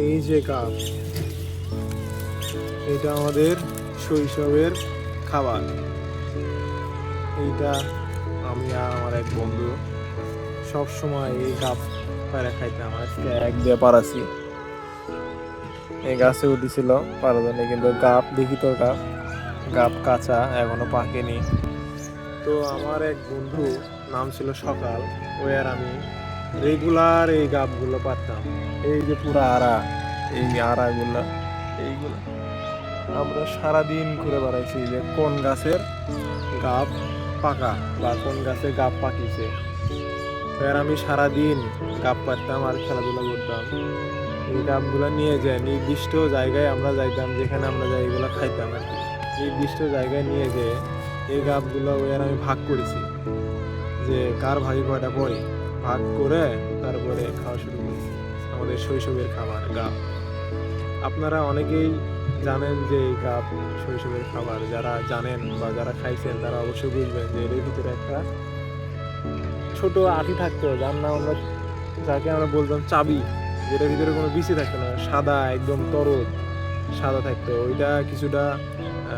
এই যে গাব, এটা আমাদের শৈশবের খাবার। এইটা আমি আর আমার এক বন্ধু সব সময় এই গাব পায়রা খাইতাম। আজকে এক দিয়ে পারাছি, এই গাছে উঠেছিল পারার জন্য, কিন্তু গাব দেখি তো গাব গাব কাঁচা, এখনো পাকেনি। তো আমার এক বন্ধু, নাম ছিল সকাল, ওই আর আমি রেগুলার এই গাবগুলো পারতাম। এই যে পুরা আড়া, এই আড়াগুলা, এইগুলা আমরা সারাদিন ঘুরে বেড়াইছি যে কোন গাছের গাব পাকা বা কোন গাছে গাব পাকিছে। এবার আমি সারাদিন গাব পারতাম আর খেলাধুলা করতাম। এই গাবগুলো নিয়ে যায় নির্দিষ্ট জায়গায়, আমরা যাইতাম যেখানে আমরা যাই এগুলো খাইতাম আর কি। নির্দিষ্ট জায়গায় নিয়ে যেয়ে এই গাবগুলো ওই আর আমি ভাগ করেছি, যে কার ভাগে কয়টা পড়ে ভাগ করে তারপরে খাওয়া শুরু করেছি। আমাদের শৈশবের খাবার গাব। আপনারা অনেকেই জানেন যে এই গাব শৈশবের খাবার। যারা জানেন বা যারা খাইছেন তারা অবশ্যই বুঝবেন যে এর ভিতরে একটা ছোট আটি থাকতো, যার নাম আমরা, যাকে আমরা বলতাম চাবি, যেটার ভিতরে কোনো বিচি থাকতো না, সাদা একদম তরল সাদা থাকতো। ওইটা কিছুটা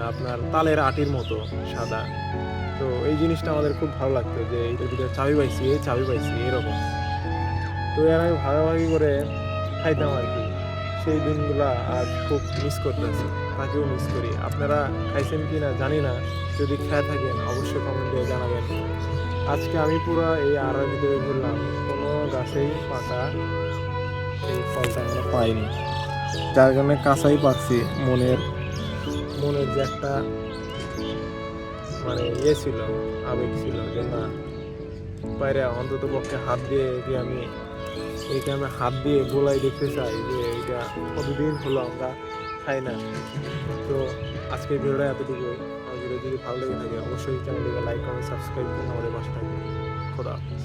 আপনার তালের আটির মতো সাদা। তো এই জিনিসটা আমাদের খুব ভালো লাগতো যে এইটার ভিতরে চাবি পাইছি, এই চাবি পাইছি এরকম। তো এর আমি ভাগাভাগি করে খাইতাম আর কি। সেই দিনগুলা আজ খুব মিস করতেছি, তাকেও মিস করি। আপনারা খাইছেন কি না জানি না, যদি খেয়ে থাকেন অবশ্যই কমেন্টে জানাবেন। আজকে আমি পুরো এই আড়ার ভিতরে ঘুরলাম, কোনো গাছেই পাকা এই ফলটা আমরা পাইনি, যার কারণে কাঁচাই পাচ্ছি। মনের মনের যে একটা মানে ইয়ে ছিল, আবেগ ছিল যে না, বাইরে অন্তত পক্ষে হাত দিয়ে যে আমি এইটা আমি হাত দিয়ে গোলাই দেখতে চাই যে এইটা কতদিন হলো আমরা খাই না। তো আজকের ভিডিওটা এতটুকুই। আমার ভিডিও যদি ভালো লেগে থাকে অবশ্যই চ্যানেলটিকে লাইক কমেন্ট সাবস্ক্রাইব করুন, আমাদের পাশে থাকবেন। খোদা হাফেজ।